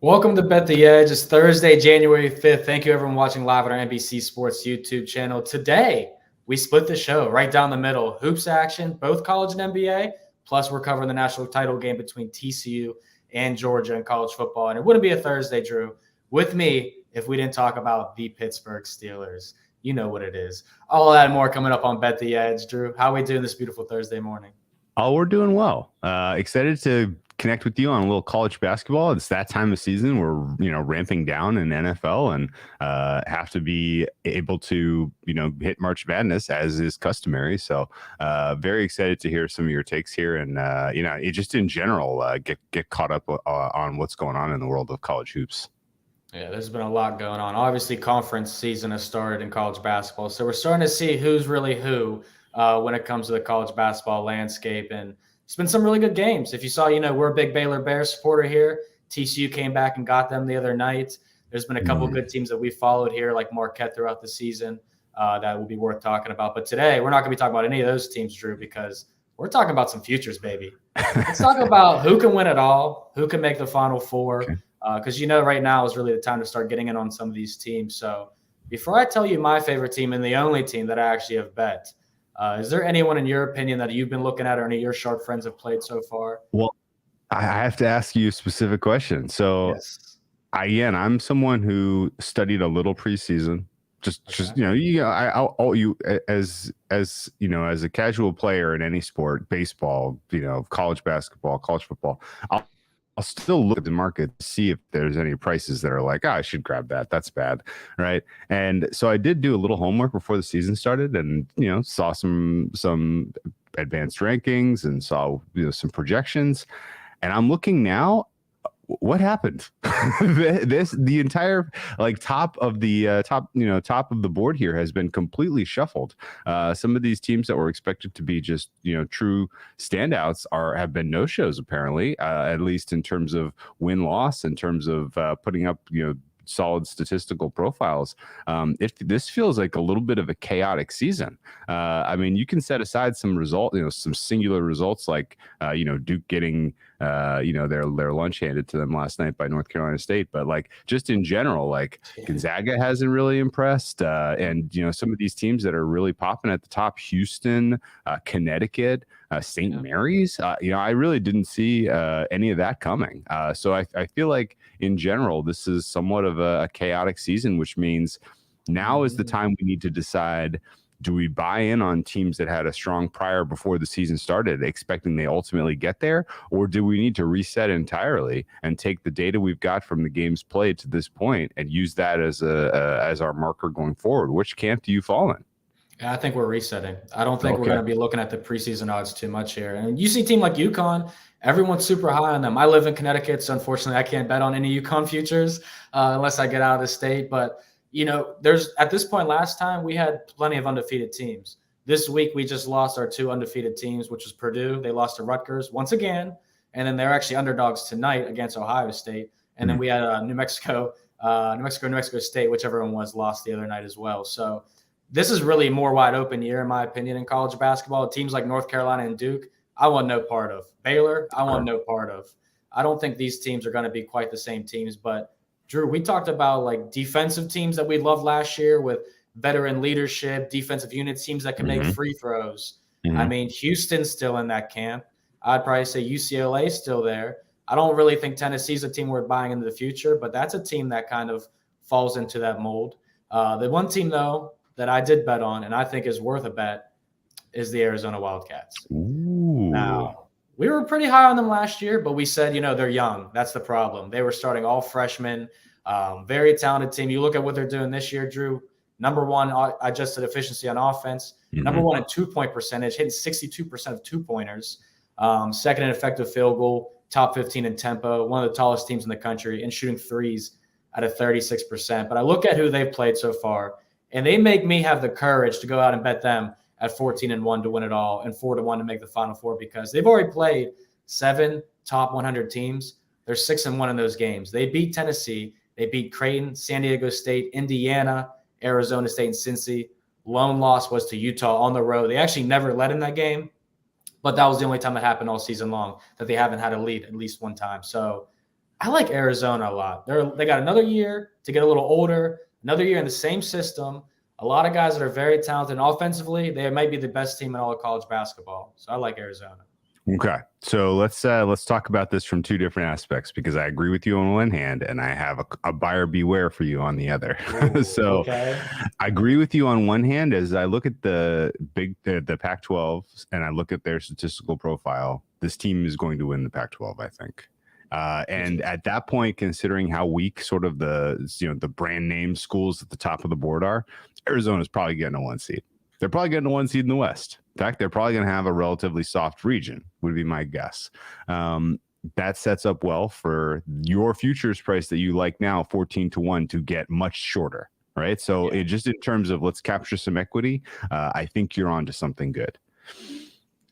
Welcome to Bet the Edge. It's Thursday, January 5th. Thank you, everyone watching live on our NBC Sports YouTube channel. Today, we split the show right down the middle. Hoops action, both college and NBA. Plus, we're covering the national title game between TCU and Georgia in college football. And it wouldn't be a Thursday, Drew, with me if we didn't talk about the Pittsburgh Steelers. You know what it is. All that and more coming up on Bet the Edge. Drew, how are we doing this beautiful Thursday morning? Oh, we're doing well. Excited to connect with you on a little college basketball. It's that time of season. We're ramping down in NFL and have to be able to hit March Madness as is customary. So very excited to hear some of your takes here and just in general get caught up on what's going on in the world of college hoops. Yeah, there's been a lot going on. Obviously, conference season has started in college basketball, so we're starting to see who's really who when it comes to the college basketball landscape. And it's been some really good games. If you saw, we're a big Baylor Bears supporter here. TCU came back and got them the other night. There's been a couple of good teams that we followed here, like Marquette throughout the season, that will be worth talking about. But today, we're not going to be talking about any of those teams, Drew, because we're talking about some futures, baby. Let's talk about who can win it all, who can make the Final Four. Okay. Because right now is really the time to start getting in on some of these teams. So before I tell you my favorite team and the only team that I actually have bet, is there anyone in your opinion that you've been looking at or any of your sharp friends have played so far? Well, I have to ask you a specific question. So Yes. I'm someone who studied a little preseason. As a casual player in any sport, baseball, college basketball, college football, I'll still look at the market to see if there's any prices that are like, I should grab that. That's bad, right? And so I did do a little homework before the season started, and saw some advanced rankings and saw some projections. And I'm looking now. What happened? The entire top of the board here has been completely shuffled. Some of these teams that were expected to be just true standouts have been no shows apparently, at least in terms of win-loss, in terms of putting up solid statistical profiles. This feels like a little bit of a chaotic season. You can set aside some some singular results like Duke getting their lunch handed to them last night by North Carolina State, but just in general, Gonzaga hasn't really impressed, and some of these teams that are really popping at the top, Houston, Connecticut, St. Mary's, I really didn't see any of that coming. So I feel like in general, this is somewhat of a chaotic season, which means now is the time we need to decide, do we buy in on teams that had a strong prior before the season started, expecting they ultimately get there? Or do we need to reset entirely and take the data we've got from the games played to this point and use that as our marker going forward? Which camp do you fall in? Yeah, I think we're resetting. I don't think we're going to be looking at the preseason odds too much here. And you see a team like UConn, everyone's super high on them. I live in Connecticut, so unfortunately I can't bet on any UConn futures unless I get out of the state. But, there's at this point last time we had plenty of undefeated teams. This week we just lost our two undefeated teams, which was Purdue. They lost to Rutgers once again. And then they're actually underdogs tonight against Ohio State. And then we had New Mexico State, whichever one was, lost the other night as well. So this is really a more wide open year, in my opinion, in college basketball. Teams like North Carolina and Duke, I want no part of. Baylor, I want no part of. I don't think these teams are going to be quite the same teams. But, Drew, we talked about defensive teams that we loved last year with veteran leadership, defensive unit teams that can make free throws. Houston's still in that camp. I'd probably say UCLA still there. I don't really think Tennessee's a team worth buying into the future, but that's a team that kind of falls into that mold. The one team, though, that I did bet on and I think is worth a bet is the Arizona Wildcats. Ooh. Now, we were pretty high on them last year, but we said, they're young. That's the problem. They were starting all freshmen, very talented team. You look at what they're doing this year, Drew, number one adjusted efficiency on offense, number one in 2-point percentage, hitting 62% of two-pointers, second in effective field goal, top 15 in tempo, one of the tallest teams in the country, and shooting threes at a 36%. But I look at who they've played so far, and they make me have the courage to go out and bet them at 14-1 to win it all and 4-1 to make the Final Four because they've already played 7 top 100 teams. They're 6-1 in those games. They beat Tennessee. They beat Creighton, San Diego State, Indiana, Arizona State, and Cincy. Lone loss was to Utah on the road. They actually never led in that game, but that was the only time it happened all season long that they haven't had a lead at least one time. So I like Arizona a lot. They got another year to get a little older, another year in the same system. A lot of guys that are very talented, and offensively, they might be the best team in all of college basketball. So I like Arizona. Okay, so let's talk about this from two different aspects, because I agree with you on one hand, and I have a buyer beware for you on the other. Ooh, So okay. I agree with you on one hand as I look at the Pac-12 and I look at their statistical profile. This team is going to win the Pac-12, I think. And at that point, considering how weak sort of the brand name schools at the top of the board are, Arizona's probably getting a 1 seed. They're probably getting a 1 seed in the West. In fact, they're probably going to have a relatively soft region, would be my guess. That sets up well for your futures price that you like now, 14-1, to get much shorter, right? So it just in terms of let's capture some equity, I think you're on to something good.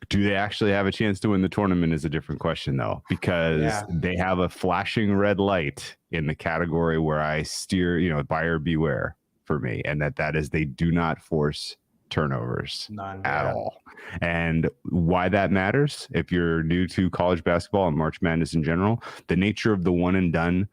Do they actually have a chance to win the tournament is a different question, though, because they have a flashing red light in the category where I steer, buyer beware for me, and that is they do not force turnovers at all. And why that matters, if you're new to college basketball and March Madness in general, the nature of the one and done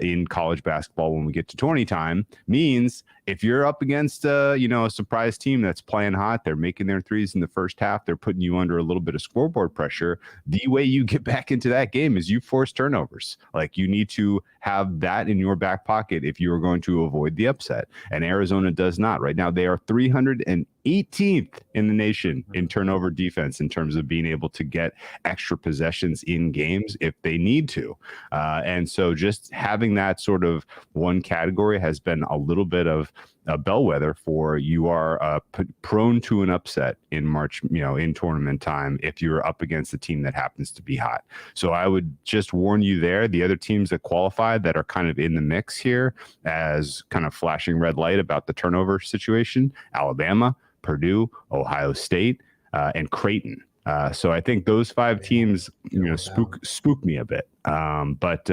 in college basketball when we get to 20 time means if you're up against a surprise team that's playing hot, they're making their threes in the first half, they're putting you under a little bit of scoreboard pressure, the way you get back into that game is you force turnovers. Like, you need to have that in your back pocket if you are going to avoid the upset. And Arizona does not. Right now, they are 318th in the nation in turnover defense in terms of being able to get extra possessions in games if they need to. And so just having that sort of one category has been a little bit of a bellwether for you are prone to an upset in March, in tournament time, if you're up against a team that happens to be hot. So I would just warn you there. The other teams that qualify that are kind of in the mix here as kind of flashing red light about the turnover situation: Alabama, Purdue, Ohio State, and Creighton. So I think those five teams, spook me a bit. But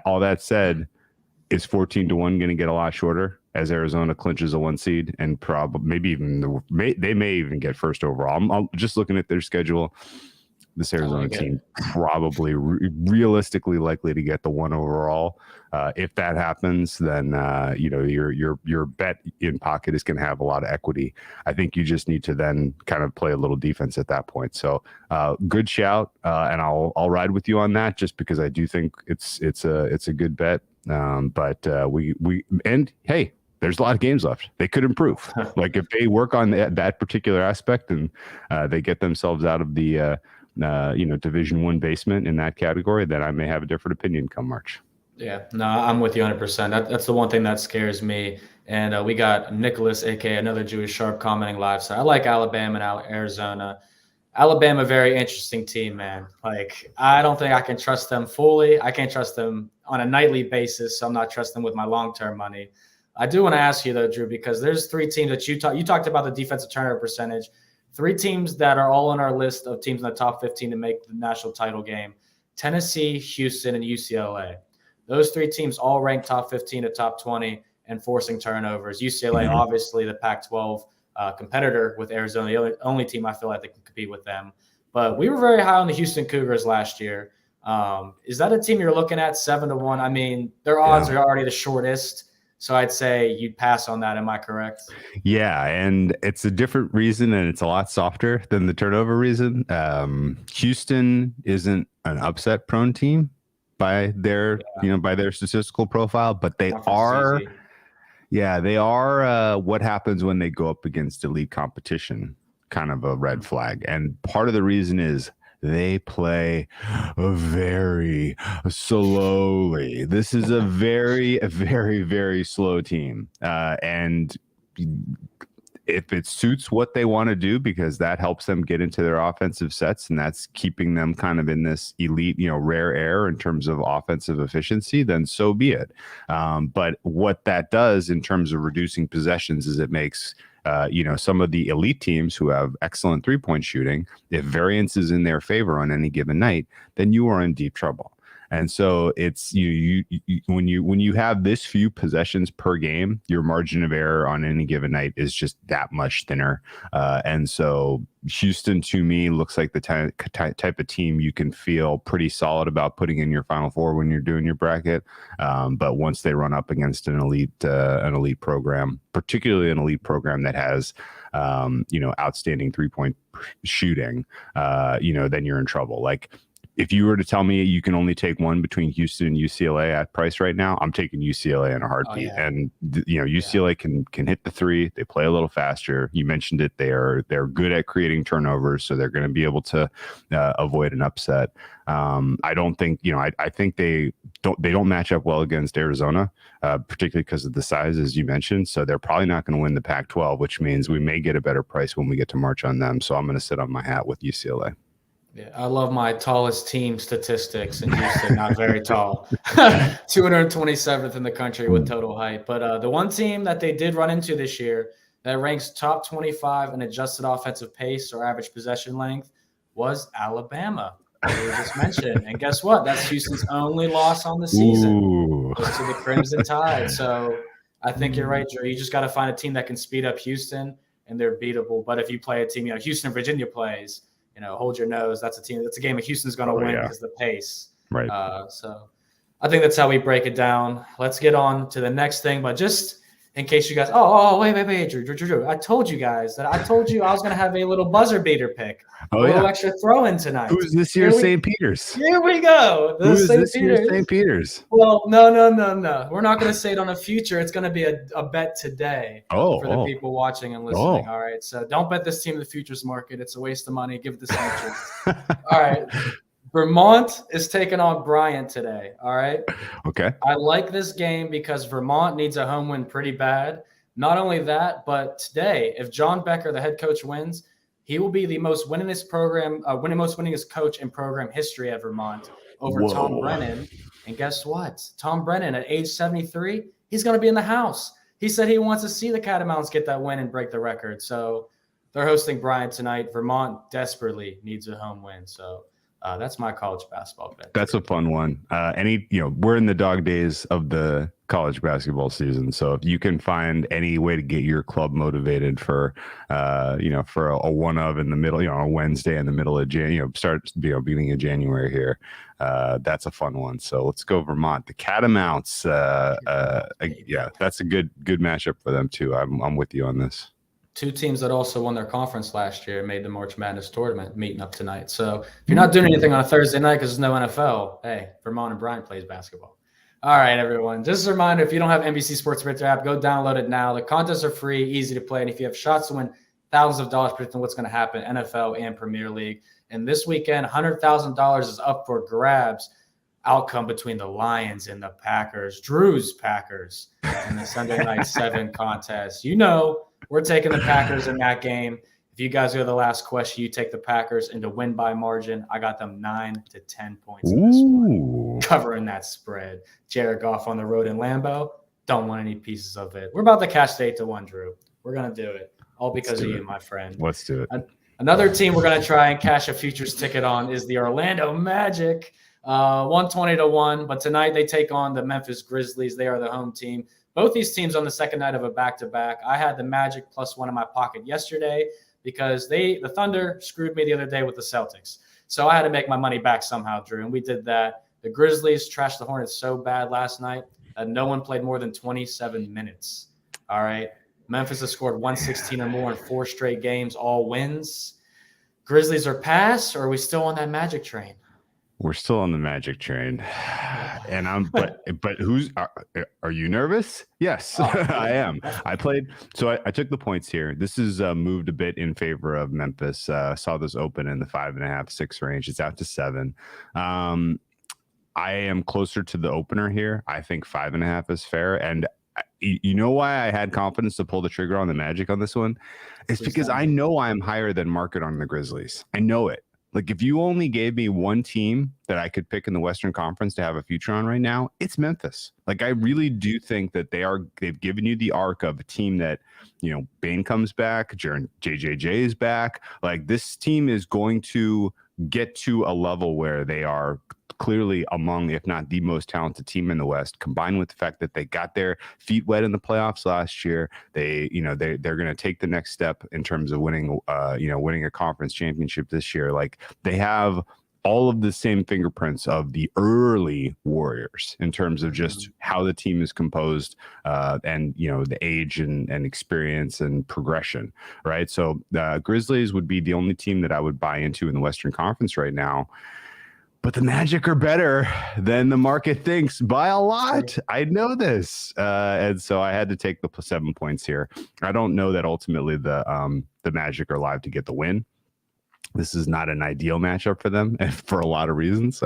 all that said, is 14-1 going to get a lot shorter as Arizona clinches a 1 seed and probably maybe even they may even get first overall. I'm just looking at their schedule. This Arizona team probably realistically likely to get the 1 overall. If that happens, then your bet in pocket is going to have a lot of equity. I think you just need to then kind of play a little defense at that point. So good shout, and I'll ride with you on that, just because I do think it's a good bet. But hey, there's a lot of games left. They could improve. Like, if they work on that particular aspect and they get themselves out of the Division I basement in that category, then I may have a different opinion come March. Yeah, no, I'm with you 100%. That's the one thing that scares me. And we got Nicholas, aka another Jewish Sharp, commenting live. So I like Alabama and Arizona. Alabama, very interesting team, man. Like, I don't think I can trust them fully. I can't trust them on a nightly basis, so I'm not trusting them with my long-term money. I do want to ask you, though, Drew, because there's 3 teams that you talked about the defensive turnover percentage. 3 teams that are all on our list of teams in the top 15 to make the national title game: Tennessee, Houston, and UCLA. Those 3 teams all ranked top 15 to top 20 and forcing turnovers. UCLA, obviously the Pac-12 competitor with Arizona, the only team I feel like they can compete with them. But we were very high on the Houston Cougars last year. Is that a team you're looking at 7-1? I mean, their odds are already the shortest. So I'd say you'd pass on that. Am I correct? Yeah, and it's a different reason, and it's a lot softer than the turnover reason. Houston isn't an upset-prone team by their by their statistical profile, but they are. Yeah, they are what happens when they go up against elite competition, kind of a red flag. And part of the reason is they play very slowly. This is a very, very, very slow team. And if it suits what they want to do, because that helps them get into their offensive sets, and that's keeping them kind of in this elite, rare air in terms of offensive efficiency, then so be it. But what that does in terms of reducing possessions is it makes some of the elite teams who have excellent 3-point shooting, if variance is in their favor on any given night, then you are in deep trouble. And so it's you when you have this few possessions per game, your margin of error on any given night is just that much thinner. And so Houston, to me, looks like the type of team you can feel pretty solid about putting in your Final Four when you're doing your bracket. But once they run up against an elite program, particularly an elite program that has outstanding 3-point shooting, then you're in trouble. Like, if you were to tell me you can only take one between Houston and UCLA at price right now, I'm taking UCLA in a heartbeat. Oh, yeah. And UCLA can hit the three. They play a little faster. You mentioned it. They're good at creating turnovers, so they're going to be able to avoid an upset. I don't think I think they don't match up well against Arizona, particularly because of the size, as you mentioned. So they're probably not going to win the Pac-12, which means we may get a better price when we get to March on them. So I'm going to sit on my hat with UCLA. Yeah, I love my tallest team statistics in Houston. Not very tall, 227th in the country with total height. But the one team that they did run into this year that ranks top 25 in adjusted offensive pace or average possession length was Alabama, as we just mentioned. And guess what? That's Houston's only loss on the season. Goes to the Crimson Tide. So I think you're right, Drew. You just got to find a team that can speed up Houston, and they're beatable. But if you play a team, Houston and Virginia plays, hold your nose. That's a team. That's a game that Houston's going to win because of the pace. Right. So I think that's how we break it down. Let's get on to the next thing. But just in case you guys, wait, Drew. I told you guys that I told you I was going to have a little buzzer beater pick. A little extra throw in tonight. Who's this year's St. Peter's? Here we go. Who's this year's St. Peter's? Well, no. We're not going to say it on a future. It's going to be a bet today for the people watching and listening. All right. So don't bet this team in the futures market. It's a waste of money. Give it the futures. All right. Vermont is taking on Bryant today. All right. Okay. I like this game because Vermont needs a home win pretty bad. Not only that, but today, if John Becker, the head coach, wins, he will be the most winningest coach in program history at Vermont over Tom Brennan. And guess what? Tom Brennan at age 73, he's going to be in the house. He said he wants to see the Catamounts get that win and break the record. So they're hosting Bryant tonight. Vermont desperately needs a home win. So that's my college basketball bet. That's a fun one. We're in the dog days of the college basketball season. So if you can find any way to get your club motivated for a one of in the middle, a Wednesday in the middle of beginning of January here, that's a fun one. So let's go Vermont. The Catamounts. That's a good matchup for them too. I'm with you on this. Two teams that also won their conference last year made the March Madness tournament meeting up tonight. So if you're not doing anything on a Thursday night because there's no NFL, hey, Vermont and Bryant plays basketball. All right, everyone. Just a reminder, if you don't have NBC Sports Digital app, go download it now. The contests are free, easy to play, and if you have shots to win thousands of dollars predicting what's going to happen, NFL and Premier League. And this weekend, $100,000 is up for grabs. Outcome between the Lions and the Packers. Drew's Packers in the Sunday Night 7 contest. We're taking the Packers in that game. If you guys go to the last question, you take the Packers and to win by margin. I got them 9 to 10 points in this one. Covering that spread. Jared Goff on the road in Lambeau. Don't want any pieces of it. We're about to cash 8-1, Drew. We're going to do it. All because of you, my friend. Let's do it. Another team we're going to try and cash a futures ticket on is the Orlando Magic. 120-1. But tonight they take on the Memphis Grizzlies. They are the home team. Both these teams on the second night of a back-to-back. I had the Magic +1 in my pocket yesterday because the Thunder screwed me the other day with the Celtics. So I had to make my money back somehow, Drew, and we did that. The Grizzlies trashed the Hornets so bad last night that no one played more than 27 minutes. All right. Memphis has scored 116 or more in 4 straight games, all wins. Grizzlies are pass, or are we still on that Magic train? We're still on the Magic train, and but are you nervous? Yes, I am. I took the points here. This is moved a bit in favor of Memphis. Saw this open in the 5.5, 6 range. It's out to 7. I am closer to the opener here. I think 5.5 is fair, and you know why I had confidence to pull the trigger on the Magic on this one? It's because I know I'm higher than market on the Grizzlies. I know it. Like, if you only gave me one team that I could pick in the Western Conference to have a future on right now, it's Memphis. Like, I really do think that they've given you the arc of a team that, Bane comes back, JJJ is back. Like, this team is going to get to a level where they are clearly among, if not the most talented team in the West, combined with the fact that they got their feet wet in the playoffs last year. They're going to take the next step in terms of winning a conference championship this year. Like, they have all of the same fingerprints of the early Warriors in terms of just how the team is composed, and the age and experience and progression, right? So Grizzlies would be the only team that I would buy into in the Western Conference right now. But the Magic are better than the market thinks by a lot. I know this, and so I had to take the 7 points here. I don't know that ultimately the Magic are live to get the win. This is not an ideal matchup for them for a lot of reasons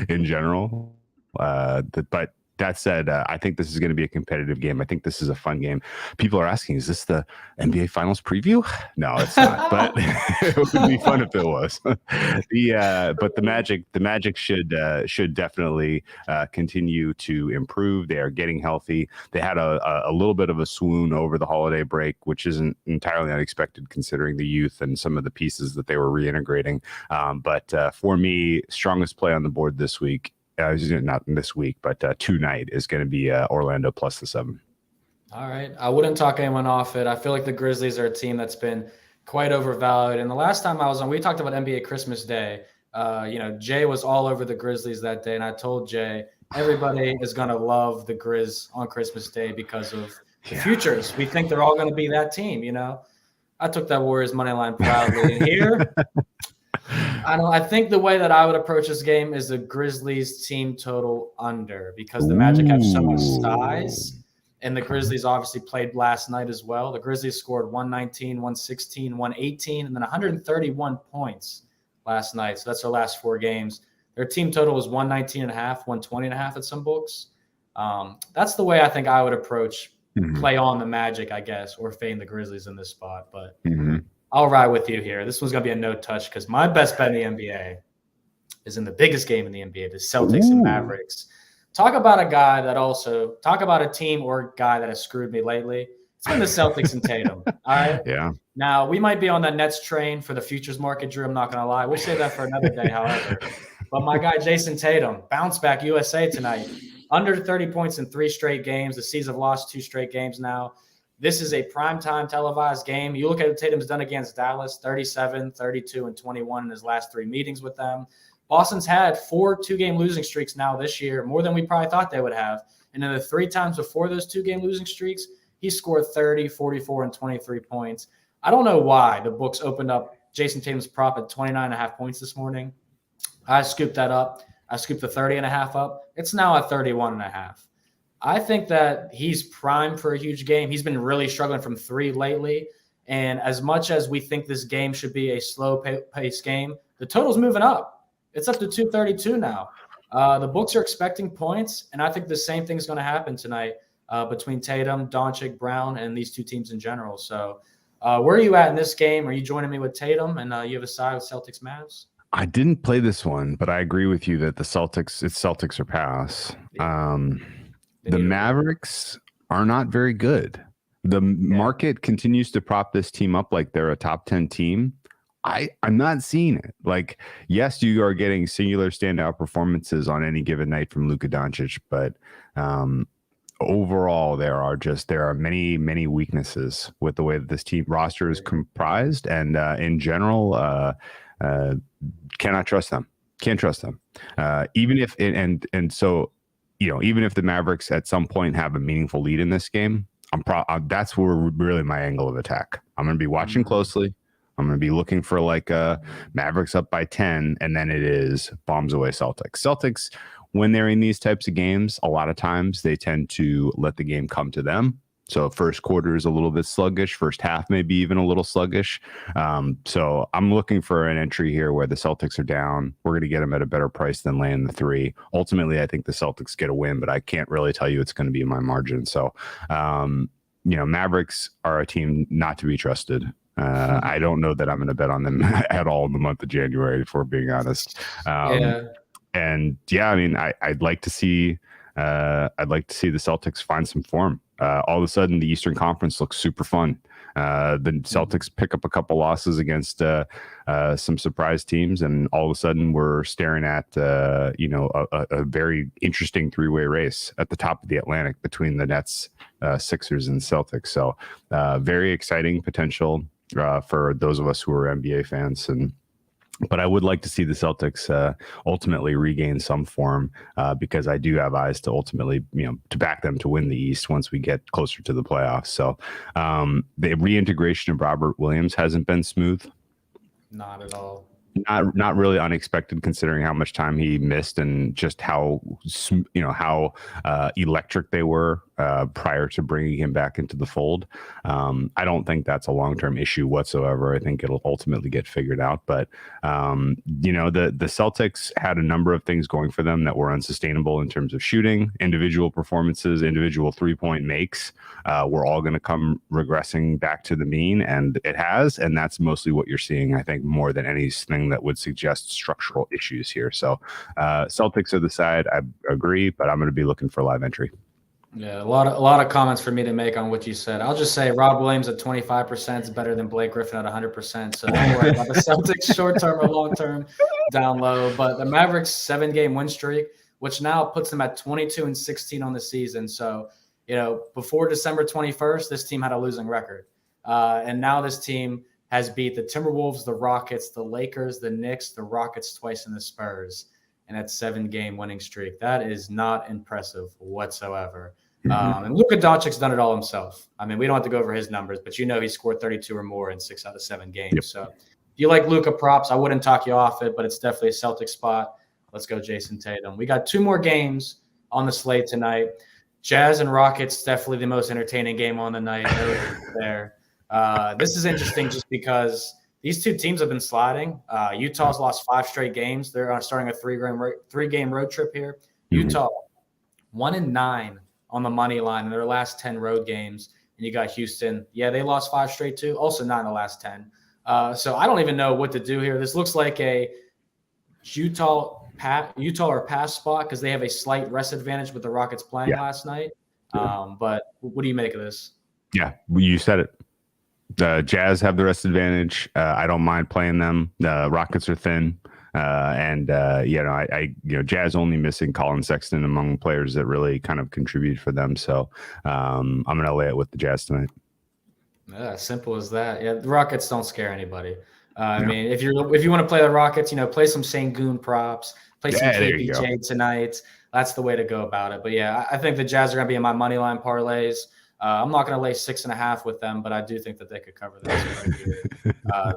in general. But that said, I think this is going to be a competitive game. I think this is a fun game. People are asking, is this the NBA Finals preview? No, it's not. But it would be fun if it was. But the Magic should definitely continue to improve. They are getting healthy. They had a little bit of a swoon over the holiday break, which isn't entirely unexpected considering the youth and some of the pieces that they were reintegrating. But for me, strongest play on the board this week. Not this week, but tonight is going to be Orlando plus the 7. All right. I wouldn't talk anyone off it. I feel like the Grizzlies are a team that's been quite overvalued. And the last time I was on, we talked about NBA Christmas Day. Jay was all over the Grizzlies that day. And I told Jay, everybody is going to love the Grizz on Christmas Day because of the futures. We think they're all going to be that team, I took that Warriors money line proudly. And here, I think the way that I would approach this game is the Grizzlies team total under, because the Magic have so much size, and the Grizzlies obviously played last night as well. The Grizzlies scored 119, 116, 118, and then 131 points last night. So that's their last 4 games. Their team total was 119.5, 120.5 at some books. That's the way I think I would approach play on the Magic, I guess, or fade the Grizzlies in this spot. But I'll ride with you here. This one's going to be a no touch because my best bet in the NBA is in the biggest game in the NBA, the Celtics and Mavericks. Talk about a team or guy that has screwed me lately. It's been the Celtics and Tatum. All right. Yeah. Now, we might be on that Nets train for the futures market, Drew. I'm not going to lie. We'll save that for another day, however. But my guy, Jason Tatum, bounce back USA tonight. Under 30 points in 3 straight games. The C's have lost 2 straight games now. This is a primetime televised game. You look at what Tatum's done against Dallas, 37, 32, and 21 in his last 3 meetings with them. Boston's had 4 2-game losing streaks now this year, more than we probably thought they would have. And in the 3 times before those 2-game losing streaks, he scored 30, 44, and 23 points. I don't know why the books opened up Jason Tatum's prop at 29.5 points this morning. I scooped that up. I scooped the 30.5 up. It's now at 31.5. I think that he's primed for a huge game. He's been really struggling from 3 lately. And as much as we think this game should be a slow-paced game, the total's moving up. It's up to 232 now. The books are expecting points, and I think the same thing's going to happen tonight between Tatum, Doncic, Brown, and these 2 teams in general. So where are you at in this game? Are you joining me with Tatum, and you have a side with Celtics Mavs? I didn't play this one, but I agree with you that it's Celtics or pass. The Mavericks are not very good. The market continues to prop this team up like they're a top 10 team. I'm not seeing it. Like, yes, you are getting singular standout performances on any given night from Luka Doncic, but overall there are many, many weaknesses with the way that this team roster is comprised, and in general, cannot trust them. Can't trust them. Even if even if the Mavericks at some point have a meaningful lead in this game, that's where really my angle of attack. I'm going to be watching closely. I'm going to be looking for Mavericks up by 10, and then it is bombs away Celtics. Celtics, when they're in these types of games, a lot of times they tend to let the game come to them. So first quarter is a little bit sluggish. First half maybe even a little sluggish. So I'm looking for an entry here where the Celtics are down. We're going to get them at a better price than laying the 3. Ultimately, I think the Celtics get a win, but I can't really tell you it's going to be in my margin. So, Mavericks are a team not to be trusted. I don't know that I'm going to bet on them at all in the month of January, if we're being honest. And I'd like to see the Celtics find some form. All of a sudden, the Eastern Conference looks super fun. The Celtics pick up a couple losses against some surprise teams, and all of a sudden we're staring at a very interesting three-way race at the top of the Atlantic between the Nets, Sixers, and Celtics. So very exciting potential for those of us who are NBA fans. But I would like to see the Celtics ultimately regain some form because I do have eyes to ultimately, to back them to win the East once we get closer to the playoffs. So the reintegration of Robert Williams hasn't been smooth. Not at all. Not really unexpected considering how much time he missed and just how electric they were prior to bringing him back into the fold. I don't think that's a long-term issue whatsoever. I think it'll ultimately get figured out. But the Celtics had a number of things going for them that were unsustainable in terms of shooting, individual performances, individual three-point makes. We're all going to come regressing back to the mean, and it has, and that's mostly what you're seeing, I think, more than anything that would suggest structural issues here. So Celtics are the side, I agree, but I'm going to be looking for live entry. Yeah, a lot of comments for me to make on what you said. I'll just say Rob Williams at 25% is better than Blake Griffin at 100%. So don't worry about the Celtics short-term or long-term down low. But the Mavericks 7-game win streak, which now puts them at 22-16 on the season. So, before December 21st, this team had a losing record. And now this team has beat the Timberwolves, the Rockets, the Lakers, the Knicks, the Rockets twice, and the Spurs. And that 7-game winning streak. That is not impressive whatsoever. And Luka Doncic's done it all himself. I mean, we don't have to go over his numbers, but he scored 32 or more in 6 out of 7 games. Yep. So if you like Luka props, I wouldn't talk you off it, but it's definitely a Celtic spot. Let's go Jason Tatum. We got 2 more games on the slate tonight. Jazz and Rockets, definitely the most entertaining game on the night. There. This is interesting just because these 2 teams have been sliding. Utah's lost 5 straight games. They're starting a 3-game road trip here. Utah, 1-9 on the money line in their last 10 road games. And you got Houston. Yeah, they lost 5 straight too. Also 9 in the last 10. So I don't even know what to do here. This looks like a Utah or pass spot because they have a slight rest advantage with the Rockets playing last night. But what do you make of this? Yeah, you said it. The Jazz have the rest advantage. I don't mind playing them. The Rockets are thin. Jazz only missing Colin Sexton among players that really kind of contribute for them. So I'm going to lay it with the Jazz tonight. Yeah, simple as that. Yeah, the Rockets don't scare anybody. I mean, if you want to play the Rockets, play some Sengun props, play some KPJ tonight. That's the way to go about it. But yeah, I think the Jazz are going to be in my money line parlays. I'm not going to lay 6.5 with them, but I do think that they could cover this.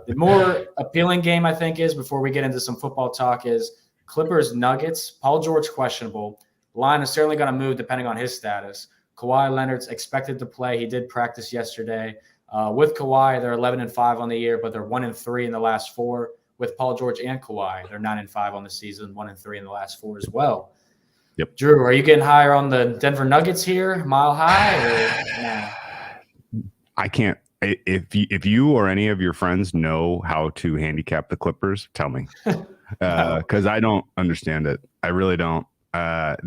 The more appealing game, I think, is before we get into some football talk is Clippers Nuggets. Paul George questionable. Line is certainly going to move depending on his status. Kawhi Leonard's expected to play. He did practice yesterday. With Kawhi, they're 11-5 on the year, but they're 1-3 in the last 4. With Paul George and Kawhi, they're 9-5 on the season, 1-3 in the last 4 as well. Yep. Drew, are you getting higher on the Denver Nuggets here, mile high? Or, nah? I can't. If you or any of your friends know how to handicap the Clippers, tell me, because I don't understand it. I really don't.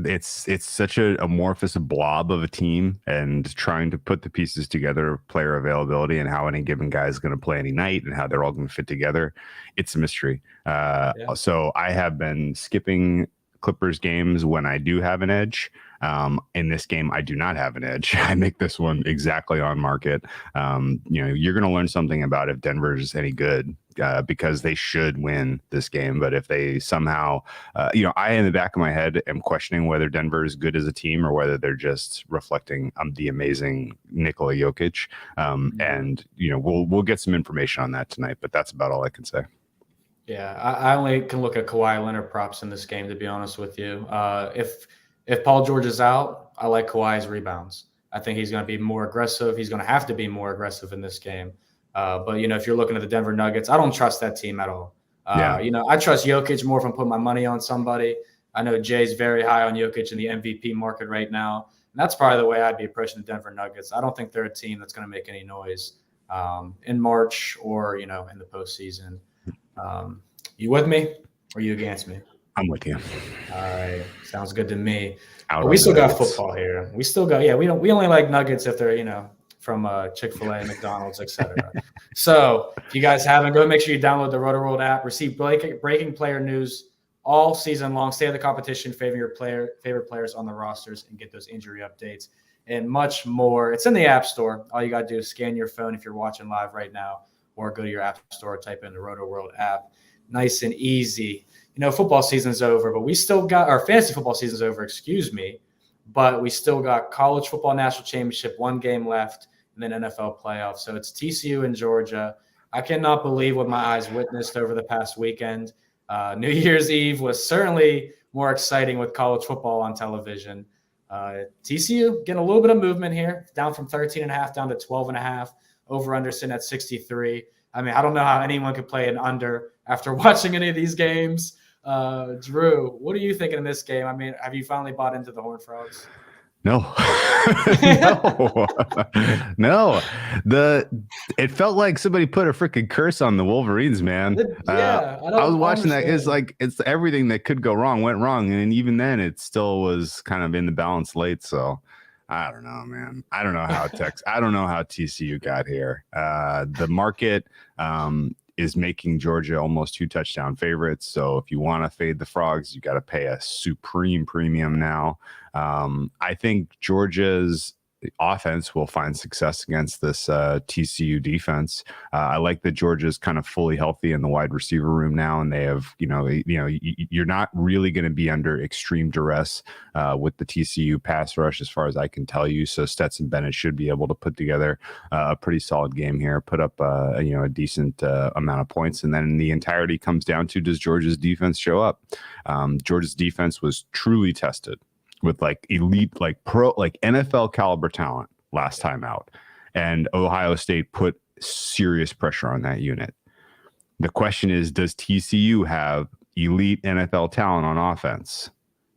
It's such an amorphous blob of a team, and trying to put the pieces together of player availability and how any given guy is going to play any night and how they're all going to fit together. It's a mystery. So I have been skipping Clippers games when I do have an edge. In this game, I do not have an edge. I make this one exactly on market. You're going to learn something about if Denver's any good because they should win this game. But if they somehow, I in the back of my head am questioning whether Denver is good as a team or whether they're just reflecting the amazing Nikola Jokic. And we'll get some information on that tonight. But that's about all I can say. Yeah, I only can look at Kawhi Leonard props in this game, to be honest with you. If Paul George is out, I like Kawhi's rebounds. I think he's going to be more aggressive. He's going to have to be more aggressive in this game. But if you're looking at the Denver Nuggets, I don't trust that team at all. I trust Jokic more if I'm putting my money on somebody. I know Jay's very high on Jokic in the MVP market right now. And that's probably the way I'd be approaching the Denver Nuggets. I don't think they're a team that's going to make any noise in March or, in the postseason. You with me or you against me? I'm with you. All right. Sounds good to me. But we still got football here. We still got, we only like Nuggets if they're, from Chick-fil-A, McDonald's, etc. So if you guys haven't, go make sure you download the Roto-World app. Receive breaking player news all season long. Stay in the competition, favorite players on the rosters, and get those injury updates and much more. It's in the App Store. All you got to do is scan your phone if you're watching live right now, or go to your App Store, type in the Roto-World app. Nice and easy. Football season's over, but we still got our fantasy football season's over, but we still got college football national championship, 1 game left, and then NFL playoffs. So it's TCU and Georgia. I cannot believe what my eyes witnessed over the past weekend. New Year's Eve was certainly more exciting with college football on television. TCU getting a little bit of movement here, down from 13.5 down to 12.5. Over-under sitting at 63. I mean, I don't know how anyone could play an under after watching any of these games. Drew, what are you thinking in this game? I mean, have you finally bought into the Horned Frogs? No. No. It felt like somebody put a freaking curse on the Wolverines, man. Yeah, I was watching that. It's everything that could go wrong went wrong, and even then, it still was kind of in the balance late. So I don't know, man. I don't know how TCU got here. The market is making Georgia almost 2 touchdown favorites. So if you want to fade the Frogs, you got to pay a supreme premium now. I think Georgia's offense will find success against this TCU defense. I like that Georgia's kind of fully healthy in the wide receiver room now, and they have, you're not really going to be under extreme duress with the TCU pass rush, as far as I can tell you. So Stetson Bennett should be able to put together a pretty solid game here, put up a decent amount of points, and then the entirety comes down to, does Georgia's defense show up? Georgia's defense was truly tested with elite, pro, NFL caliber talent last time out. And Ohio State put serious pressure on that unit. The question is, does TCU have elite NFL talent on offense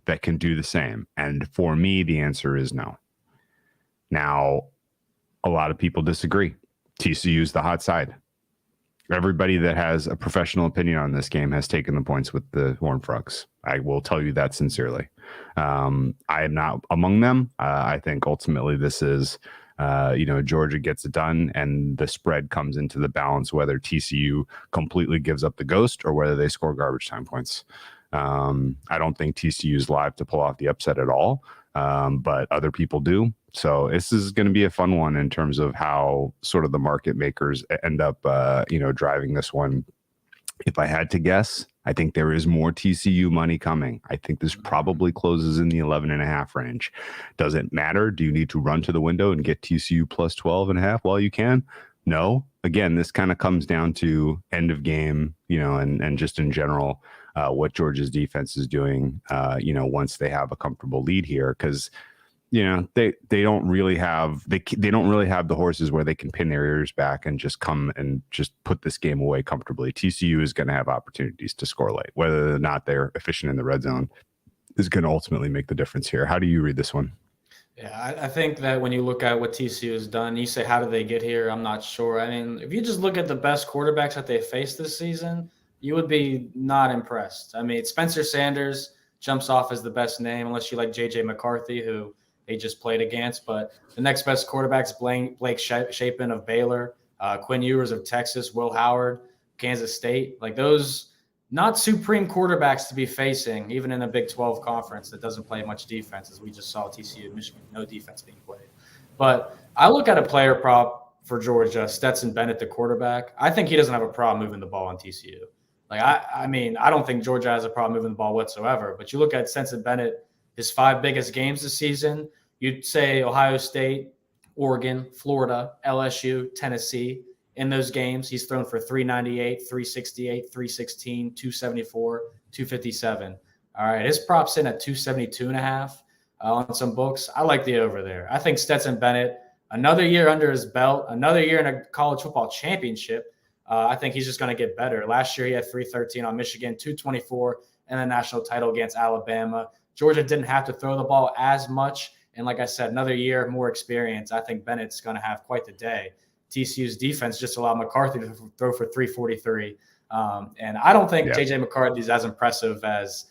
that can do the same? And for me, the answer is no. Now, a lot of people disagree. TCU is the hot side. Everybody that has a professional opinion on this game has taken the points with the Horned Frogs. I will tell you that sincerely. I am not among them. I think ultimately this is, Georgia gets it done, and the spread comes into the balance, whether TCU completely gives up the ghost or whether they score garbage time points. I don't think TCU is live to pull off the upset at all, but other people do. So this is going to be a fun one in terms of how sort of the market makers end up, driving this one. If I had to guess, I think there is more TCU money coming. I think this probably closes in the 11.5 range. Does it matter? Do you need to run to the window and get TCU plus 12.5 while you can? No. Again, this kind of comes down to end of game, and just in general, what Georgia's defense is doing, once they have a comfortable lead here, because they don't really have the horses where they can pin their ears back and just come and just put this game away comfortably. TCU is going to have opportunities to score late. Whether or not they're efficient in the red zone is going to ultimately make the difference here. How do you read this one? Yeah, I think that when you look at what TCU has done, you say, how did they get here? I'm not sure. I mean, if you just look at the best quarterbacks that they faced this season, you would be not impressed. I mean, Spencer Sanders jumps off as the best name, unless you like J.J. McCarthy, who they just played against. But the next best quarterbacks, Blake Shapen of Baylor, Quinn Ewers of Texas, Will Howard, Kansas State. Those not supreme quarterbacks to be facing, even in a Big 12 conference that doesn't play much defense, as we just saw TCU and Michigan, no defense being played. But I look at a player prop for Georgia, Stetson Bennett, the quarterback. I think he doesn't have a problem moving the ball on TCU. I don't think Georgia has a problem moving the ball whatsoever. But you look at Stetson Bennett, his 5 biggest games this season, you'd say Ohio State, Oregon, Florida, LSU, Tennessee. In those games, he's thrown for 398, 368, 316, 274, 257. All right, his prop's in at 272.5 on some books. I like the over there. I think Stetson Bennett, another year under his belt, another year in a college football championship. I think he's just going to get better. Last year, he had 313 on Michigan, 224 in the national title against Alabama. Georgia didn't have to throw the ball as much. And like I said, another year, more experience. I think Bennett's going to have quite the day. TCU's defense just allowed McCarthy to throw for 343. And I don't think J.J. McCarthy is as impressive as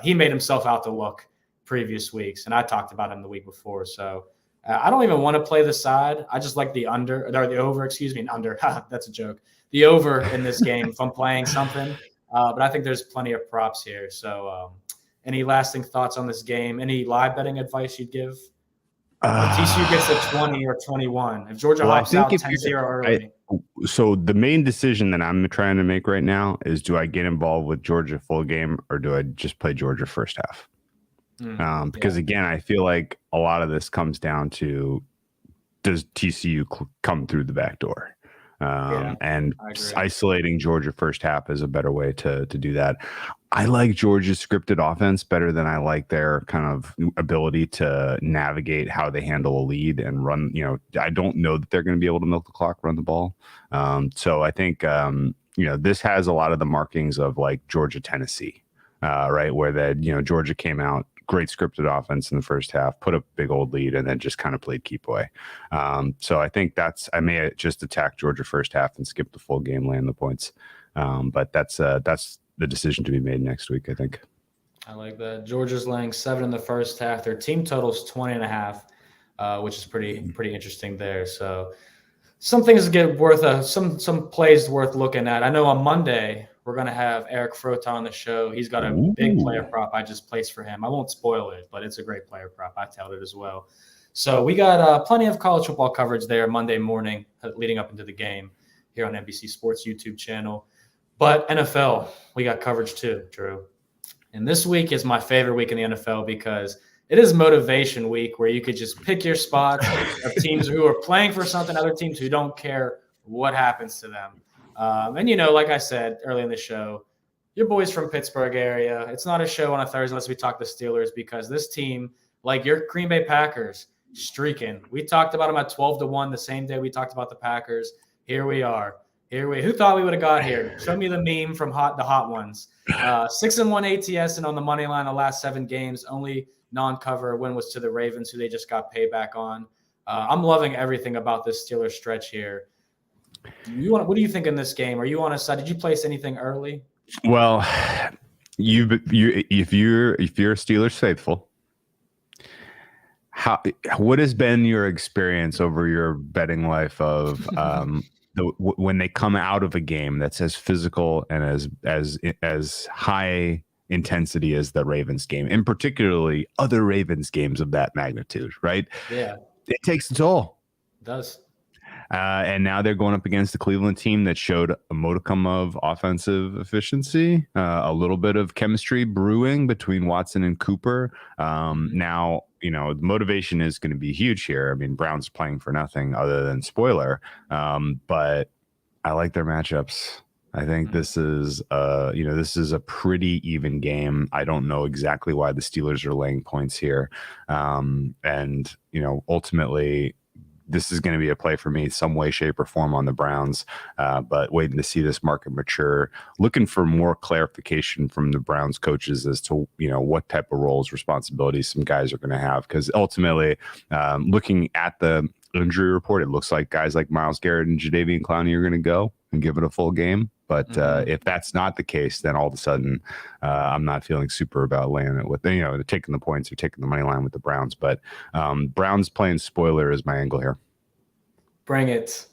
he made himself out to look previous weeks. And I talked about him the week before. So I don't even want to play the side. I just like the under or the over, excuse me, under. That's a joke. The over in this game if I'm playing something. But I think there's plenty of props here. So any lasting thoughts on this game? Any live betting advice you'd give? If TCU gets to 20 or 21, if Georgia hops out 10-0 early. So the main decision that I'm trying to make right now is, do I get involved with Georgia full game or do I just play Georgia first half? Because again, I feel like a lot of this comes down to, does TCU come through the back door? And isolating Georgia first half is a better way to do that. I like Georgia's scripted offense better than I like their kind of ability to navigate how they handle a lead and run. I don't know that they're going to be able to milk the clock, run the ball. So I think, this has a lot of the markings of like Georgia, Tennessee, right? Where Georgia came out, great scripted offense in the first half, put a big old lead, and then just kind of played keep away. So I think I may just attack Georgia first half and skip the full game, land the points. But that's the decision to be made next week, I think. I like that. Georgia's laying 7 in the first half. Their team total's 20.5, which is pretty interesting there. So some things get worth some plays worth looking at. I know on Monday we're going to have Eric Froton on the show. He's got a big player prop I just placed for him. I won't spoil it, but it's a great player prop. I touted it as well. So we got plenty of college football coverage there Monday morning leading up into the game here on NBC Sports YouTube channel. But NFL, we got coverage too, Drew. And this week is my favorite week in the NFL because it is motivation week where you could just pick your spots of teams who are playing for something, other teams who don't care what happens to them. And, like I said early in the show, your boys from Pittsburgh area, it's not a show on a Thursday unless we talk the Steelers because this team, like your Green Bay Packers, streaking. We talked about them at 12-1 the same day we talked about the Packers. Here we are. Who thought we would have got here? Show me the meme from the hot ones. 6-1 ATS and on the money line the last 7 games. Only non-cover win was to the Ravens, who they just got payback on. I'm loving everything about this Steelers stretch here. What do you think in this game? Are you on a side? Did you place anything early? Well, if you're a Steelers faithful, what has been your experience over your betting life of when they come out of a game that's as physical and as high intensity as the Ravens game, and particularly other Ravens games of that magnitude, right? Yeah, it takes a toll. It does. And now they're going up against the Cleveland team that showed a modicum of offensive efficiency, a little bit of chemistry brewing between Watson and Cooper. Now, the motivation is going to be huge here. I mean, Brown's playing for nothing other than spoiler, but I like their matchups. I think this is a pretty even game. I don't know exactly why the Steelers are laying points here. And ultimately, this is going to be a play for me, some way, shape, or form on the Browns. But waiting to see this market mature, looking for more clarification from the Browns coaches as to what type of roles, responsibilities some guys are going to have. Because ultimately, looking at the injury report, it looks like guys like Myles Garrett and Jadeveon Clowney are going to go and give it a full game. But if that's not the case, then all of a sudden I'm not feeling super about laying it with taking the points or taking the money line with the Browns. But Browns playing spoiler is my angle here. Bring it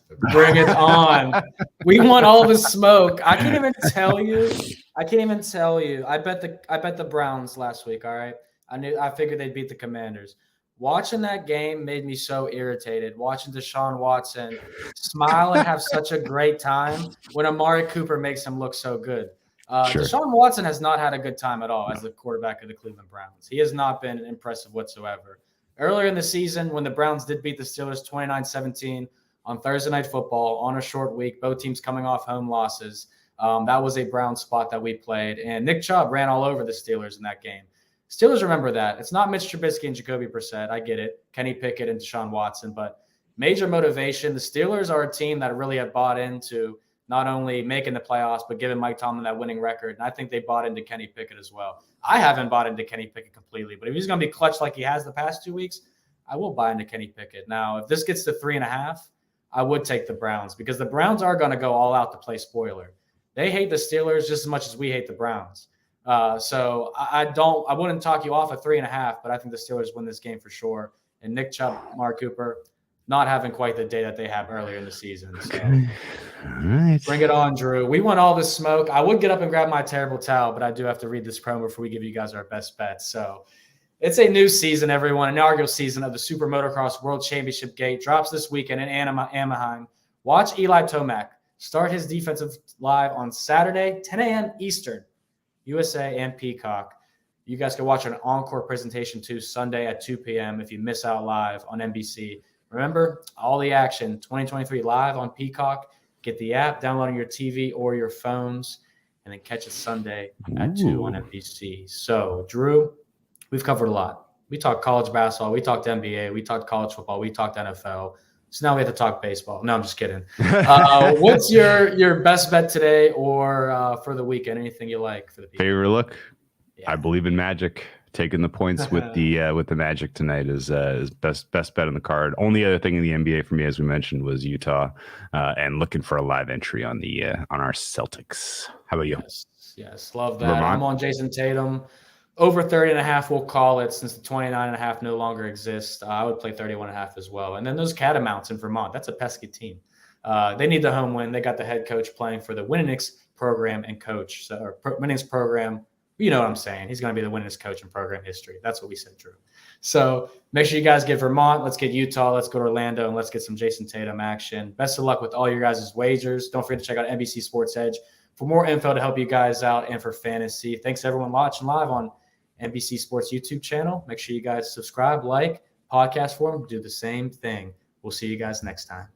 on. We want all the smoke. I can't even tell you. I bet the Browns last week. All right. I figured they'd beat the Commanders. Watching that game made me so irritated. Watching Deshaun Watson smile and have such a great time when Amari Cooper makes him look so good. Sure. Deshaun Watson has not had a good time at all as the quarterback of the Cleveland Browns. He has not been impressive whatsoever. Earlier in the season, when the Browns did beat the Steelers 29-17 on Thursday Night Football on a short week, both teams coming off home losses, that was a Brown spot that we played. And Nick Chubb ran all over the Steelers in that game. Steelers remember that. It's not Mitch Trubisky and Jacoby Brissett. I get it. Kenny Pickett and Deshaun Watson. But major motivation. The Steelers are a team that really have bought into not only making the playoffs, but giving Mike Tomlin that winning record. And I think they bought into Kenny Pickett as well. I haven't bought into Kenny Pickett completely, but if he's going to be clutch like he has the past 2 weeks, I will buy into Kenny Pickett. Now, if this gets to 3.5, I would take the Browns because the Browns are going to go all out to play spoiler. They hate the Steelers just as much as we hate the Browns. So I wouldn't talk you off at 3.5, but I think the Steelers win this game for sure. and Nick Chubb, Mark Cooper, not having quite the day that they have earlier in the season. So all right. Bring it on, Drew. We want all the smoke. I would get up and grab my terrible towel, but I do have to read this promo before we give you guys our best bets. So it's a new season, everyone. Inaugural season of the Super Motocross World Championship Gate drops this weekend in Anaheim. Watch Eli Tomac start his defensive live on Saturday, 10 a.m. Eastern, USA and Peacock. You guys can watch an encore presentation too Sunday at 2 p.m. if you miss out live on NBC. Remember, all the action, 2023 live on Peacock. Get the app, download on your TV or your phones, and then catch it Sunday at 2 on NBC. So, Drew, we've covered a lot. We talked college basketball. We talked NBA. We talked college football. We talked NFL. So now we have to talk baseball. No, I'm just kidding. What's your best bet today or for the weekend? Anything you like for the people? Favorite look? Yeah. I believe in Magic. Taking the points with the Magic tonight is best bet on the card. Only other thing in the NBA for me, as we mentioned, was Utah, and looking for a live entry on our Celtics. How about you? Yes, love that. Vermont? I'm on Jason Tatum. Over 30.5, we'll call it, since the 29.5 no longer exists. I would play 31.5 as well. And then those Catamounts in Vermont, that's a pesky team. They need the home win. They got the head coach playing for the winningest program and coach, or winningest program. You know what I'm saying. He's going to be the winningest coach in program history. That's what we said, Drew. So make sure you guys get Vermont. Let's get Utah. Let's go to Orlando, and let's get some Jason Tatum action. Best of luck with all your guys' wagers. Don't forget to check out NBC Sports Edge for more info to help you guys out and for fantasy. Thanks to everyone watching live on NBC Sports YouTube channel. Make sure you guys subscribe, like, podcast form, do the same thing. We'll see you guys next time.